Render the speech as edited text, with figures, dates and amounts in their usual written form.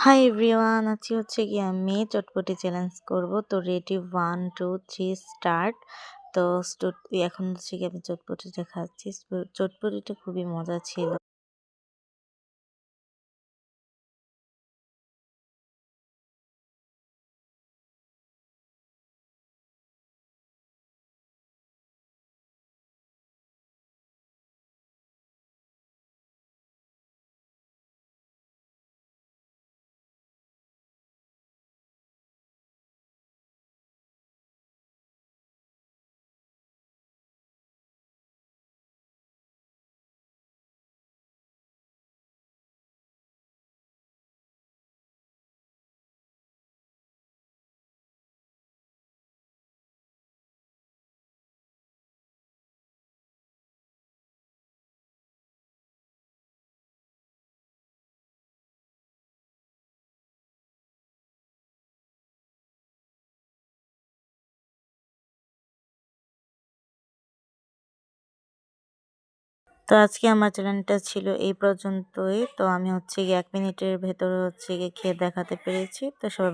Hi everyone, আজকে হচ্ছে গিয়ে আমি চটপটি চ্যালেঞ্জ করব। তো রেডি 1 2 3 স্টার্ট। তো এখন হচ্ছে গিয়ে আমি চটপটিটা খাচ্ছি। চটপটিটা খুবই মজা ছিল। তো আজকে আমার চ্যালেঞ্জটা ছিল এই পর্যন্তই। তো আমি হচ্ছে গিয়ে ১ মিনিটের ভেতরে হচ্ছে গিয়ে খেয়ে দেখাতে পেরেছি। তো সবাই